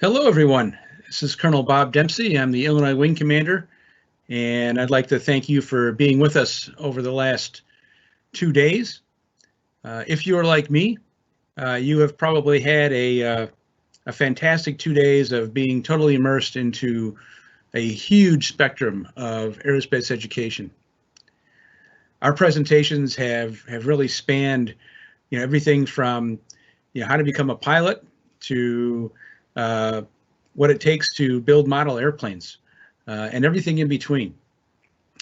Hello, everyone. This is Colonel Bob Dempsey. I'm the Illinois Wing Commander, and I'd like to thank you for being with us over the last 2 days. If you are like me, you have probably had a fantastic 2 days of being totally immersed into a huge spectrum of aerospace education. Our presentations have really spanned, everything from, how to become a pilot to what it takes to build model airplanes, and everything in between.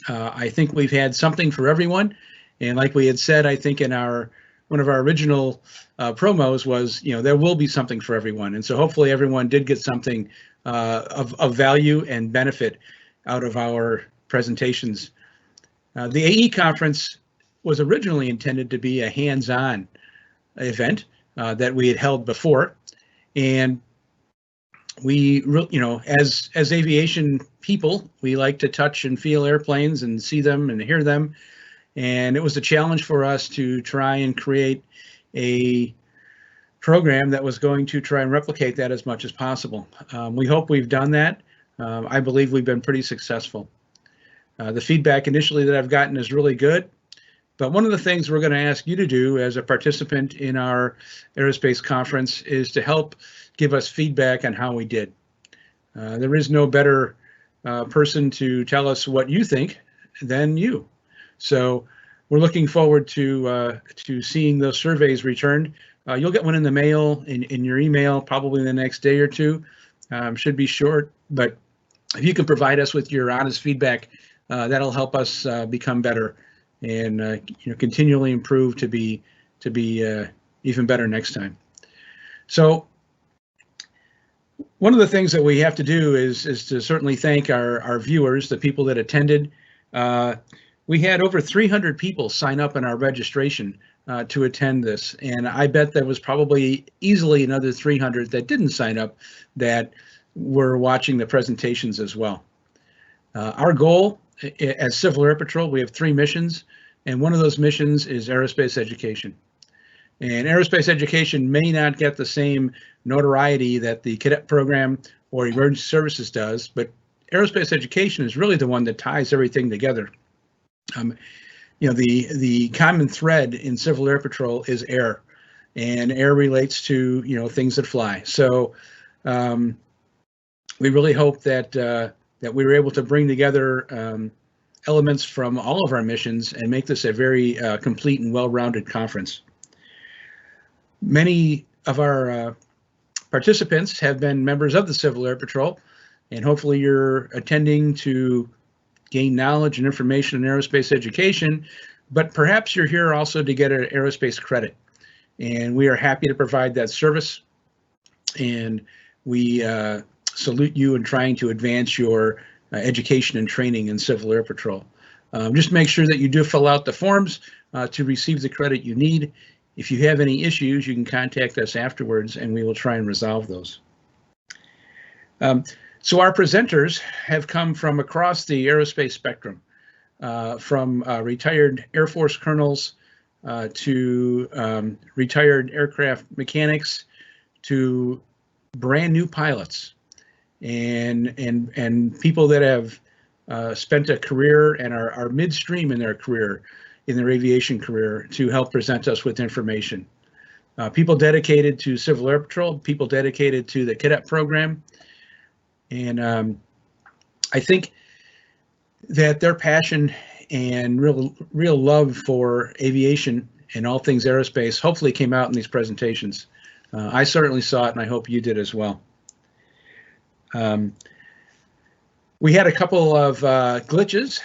I think we've had something for everyone, and like we had said, I think in one of our original promos was, there will be something for everyone, and so hopefully everyone did get something of value and benefit out of our presentations. The AE conference was originally intended to be a hands-on event that we had held before, and we, as aviation people, we like to touch and feel airplanes and see them and hear them. And it was a challenge for us to try and create a program that was going to try and replicate that as much as possible. We hope we've done that. I believe we've been pretty successful. The feedback initially that I've gotten is really good. But one of the things we're going to ask you to do as a participant in our aerospace conference is to help give us feedback on how we did. There is no better person to tell us what you think than you. So we're looking forward to seeing those surveys returned. You'll get one in the mail, in your email, probably in the next day or two. Should be short, but if you can provide us with your honest feedback, that'll help us become better and continually improve to be even better next time. So one of the things that we have to do is to certainly thank our viewers, the people that attended. We had over 300 people sign up in our registration to attend this, and I bet there was probably easily another 300 that didn't sign up that were watching the presentations as well. Our goal as Civil Air Patrol, we have 3 missions, and one of those missions is aerospace education. And aerospace education may not get the same notoriety that the cadet program or emergency services does, but aerospace education is really the one that ties everything together. The common thread in Civil Air Patrol is air, and air relates to things that fly. So we really hope that we were able to bring together elements from all of our missions and make this a very complete and well-rounded conference. Many of our participants have been members of the Civil Air Patrol, and hopefully you're attending to gain knowledge and information in aerospace education, but perhaps you're here also to get an aerospace credit. And we are happy to provide that service, and we salute you in trying to advance your education and training in Civil Air Patrol. Just make sure that you do fill out the forms to receive the credit you need. If you have any issues, you can contact us afterwards and we will try and resolve those. So our presenters have come from across the aerospace spectrum, from retired Air Force colonels to retired aircraft mechanics to brand new pilots and people that have spent a career and are midstream in their career, in their aviation career, to help present us with information. People dedicated to Civil Air Patrol, people dedicated to the cadet program. And I think that their passion and real love for aviation and all things aerospace hopefully came out in these presentations. I certainly saw it, and I hope you did as well. We had a couple of glitches,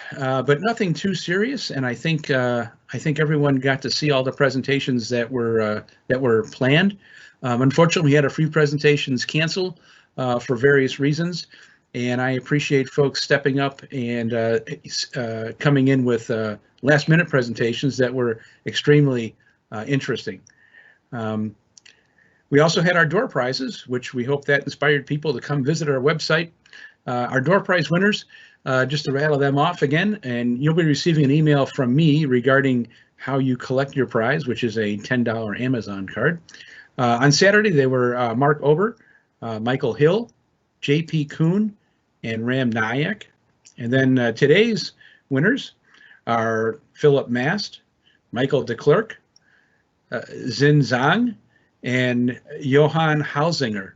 but nothing too serious, and I think everyone got to see all the presentations that were planned. Unfortunately, we had a few presentations canceled for various reasons, and I appreciate folks stepping up and coming in with last-minute presentations that were extremely interesting. We also had our door prizes, which we hope that inspired people to come visit our website. Our door prize winners, just to rattle them off again, and you'll be receiving an email from me regarding how you collect your prize, which is a $10 Amazon card. On Saturday, they were Mark Ober, Michael Hill, J.P. Kuhn, and Ram Nayak. And then today's winners are Philip Mast, Michael DeClerc, Xin Zhang, and Johann Hausinger.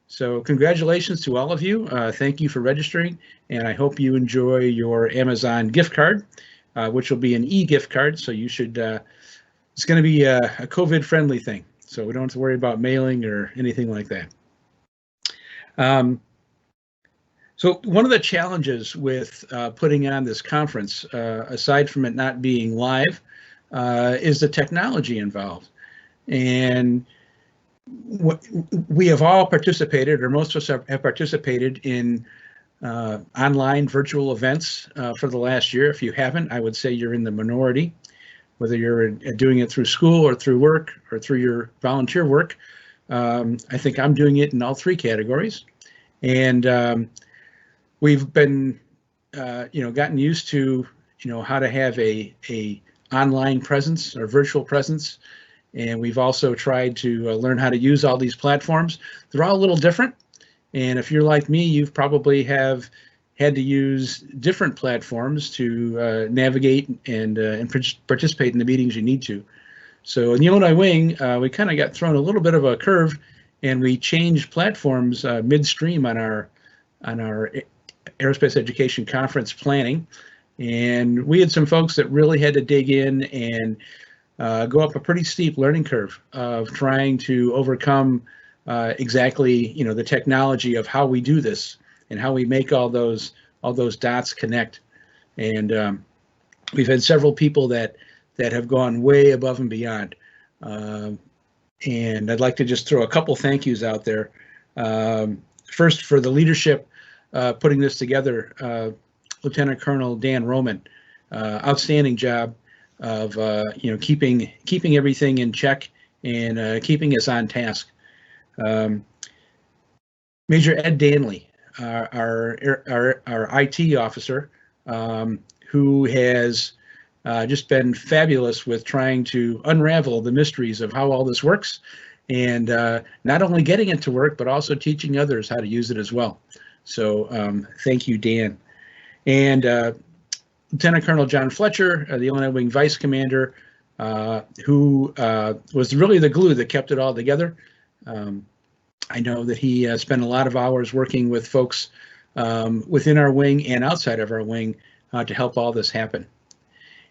So congratulations to all of you. Thank you for registering, and I hope you enjoy your Amazon gift card, which will be an e-gift card. So you should, it's going to be a COVID-friendly thing. So we don't have to worry about mailing or anything like that. So one of the challenges with putting on this conference, aside from it not being live, is the technology involved. And we have all participated, or most of us have participated in online virtual events for the last year. If you haven't, I would say you're in the minority, whether you're doing it through school or through work or through your volunteer work. I think I'm doing it in all three categories. And we've been, gotten used to, how to have a online presence or virtual presence. And we've also tried to learn how to use all these platforms. They're all a little different. And if you're like me, you've probably have had to use different platforms to navigate and participate in the meetings you need to. So in the Illinois Wing, we kind of got thrown a little bit of a curve, and we changed platforms midstream on our Aerospace Education Conference planning. And we had some folks that really had to dig in and go up a pretty steep learning curve of trying to overcome exactly, the technology of how we do this and how we make all those dots connect. And we've had several people that have gone way above and beyond. And I'd like to just throw a couple thank yous out there. First, for the leadership putting this together, Lieutenant Colonel Dan Roman, outstanding job of keeping everything in check and keeping us on task. Major Ed Danley, our IT officer, who has just been fabulous with trying to unravel the mysteries of how all this works, and not only getting it to work, but also teaching others how to use it as well. So thank you, Dan. And Lieutenant Colonel John Fletcher, the Illinois Wing Vice Commander, who was really the glue that kept it all together. I know that he spent a lot of hours working with folks within our wing and outside of our wing to help all this happen.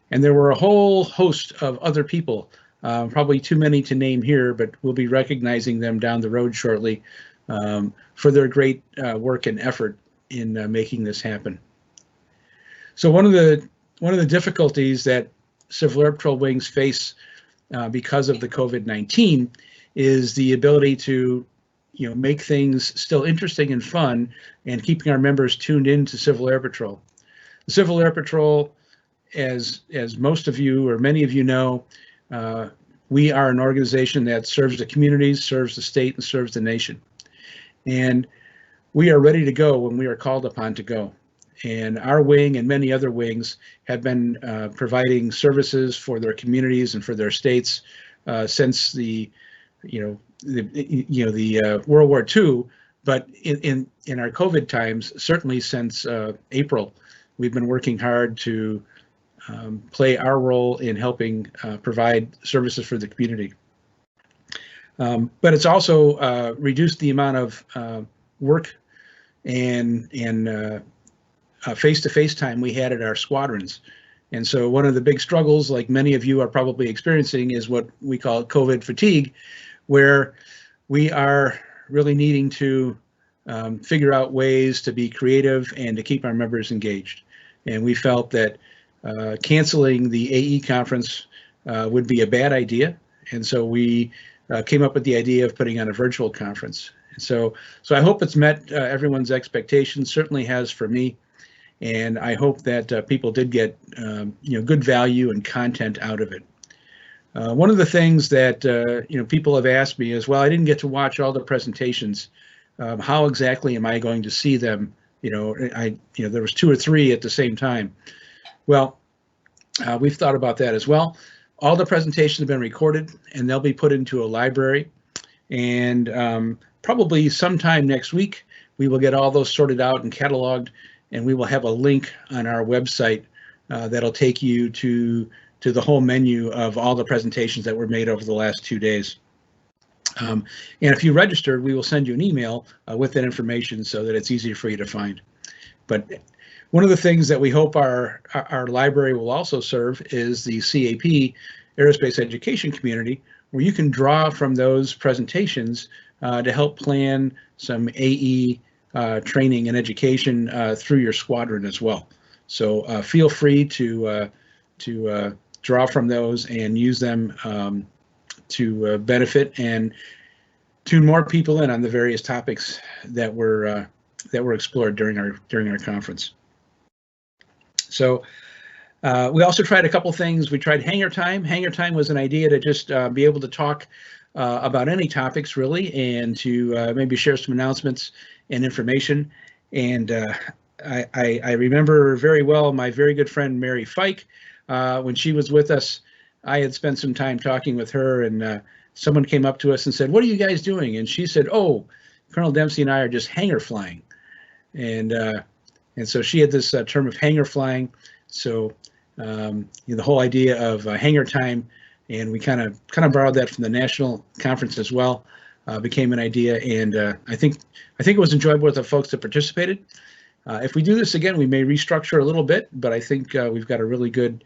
And there were a whole host of other people, probably too many to name here, but we'll be recognizing them down the road shortly for their great work and effort in making this happen. So one of the difficulties that Civil Air Patrol wings face because of the COVID-19 is the ability to make things still interesting and fun, and keeping our members tuned into Civil Air Patrol. The Civil Air Patrol, as most of you or many of you know, we are an organization that serves the communities, serves the state, and serves the nation. And we are ready to go when we are called upon to go. And our wing and many other wings have been providing services for their communities and for their states since the World War II. But in our COVID times, certainly since April, we've been working hard to play our role in helping provide services for the community. But it's also reduced the amount of work and face-to-face time we had at our squadrons. And so one of the big struggles, like many of you are probably experiencing, is what we call COVID fatigue, where we are really needing to figure out ways to be creative and to keep our members engaged. And we felt that canceling the AE conference would be a bad idea. And so we came up with the idea of putting on a virtual conference. So I hope it's met everyone's expectations, certainly has for me. And I hope that people did get good value and content out of it. One of the things that people have asked me is, well, I didn't get to watch all the presentations. How exactly am I going to see them? There was 2 or 3 at the same time. Well, we've thought about that as well. All the presentations have been recorded, and they'll be put into a library. And probably sometime next week, we will get all those sorted out and cataloged, and we will have a link on our website that'll take you to the whole menu of all the presentations that were made over the last 2 days. And if you registered, we will send you an email with that information so that it's easier for you to find. But one of the things that we hope our library will also serve is the CAP, Aerospace Education Community, where you can draw from those presentations to help plan some AE training and education through your squadron as well. So feel free to draw from those and use them to benefit and tune more people in on the various topics that were explored during our conference. So we also tried a couple things. We tried Hangar Time. Hangar Time was an idea to just be able to talk about any topics really, and to maybe share some announcements and information. And I remember very well my very good friend Mary Fike. When she was with us, I had spent some time talking with her, and someone came up to us and said, "What are you guys doing?" And she said, "Oh, Colonel Dempsey and I are just hangar flying." And so she had this term of hangar flying. So the whole idea of hangar time, and we kind of borrowed that from the national conference as well, became an idea. And I think it was enjoyable with the folks that participated. If we do this again, we may restructure a little bit, but I think we've got a really good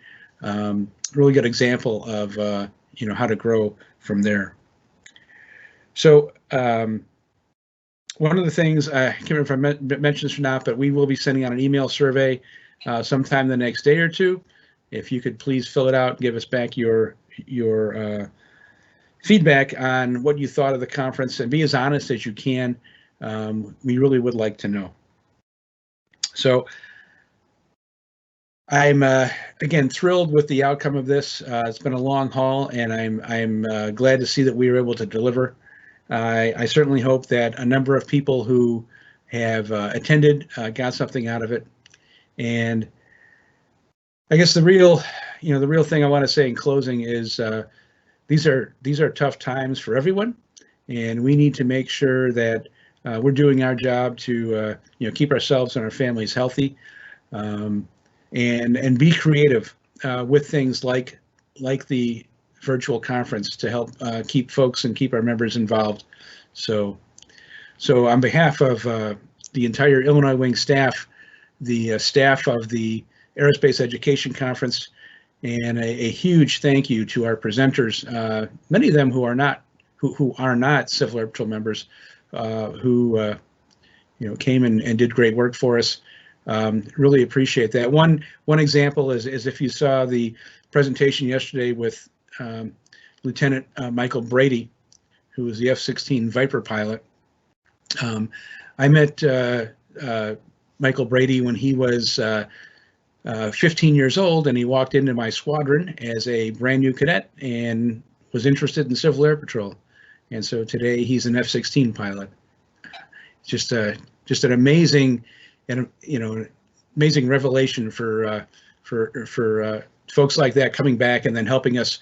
example of how to grow from there. So one of the things, I can't remember if I mentioned this or not, but we will be sending out an email survey sometime the next day or two. If you could please fill it out and give us back your feedback on what you thought of the conference, and be as honest as you can. We really would like to know. So I'm again thrilled with the outcome of this. It's been a long haul, and I'm glad to see that we were able to deliver. I certainly hope that a number of people who have attended got something out of it. And I guess the real thing I want to say in closing is these are tough times for everyone, and we need to make sure that we're doing our job to keep ourselves and our families healthy, and be creative with things like the virtual conference to help keep folks and keep our members involved. So on behalf of the entire Illinois Wing staff, the staff of the Aerospace Education Conference, and a huge thank you to our presenters, many of them who are not Civil Air Patrol members, who came and did great work for us. Really appreciate that. One example is if you saw the presentation yesterday with Lieutenant Michael Brady, who was the F-16 Viper pilot. I met Michael Brady when he was 15 years old, and he walked into my squadron as a brand new cadet and was interested in Civil Air Patrol. And so today he's an F-16 pilot. Just an amazing amazing revelation for folks like that coming back and then helping us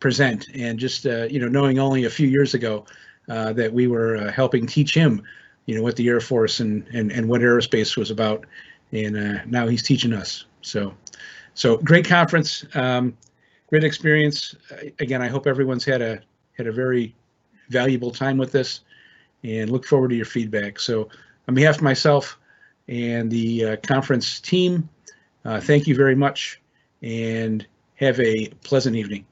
present, and just knowing only a few years ago that we were helping teach him what the Air Force and what aerospace was about, and now he's teaching us. So great conference, great experience. Again, I hope everyone's had a very valuable time with this, and look forward to your feedback. So on behalf of myself and the conference team, thank you very much, and have a pleasant evening.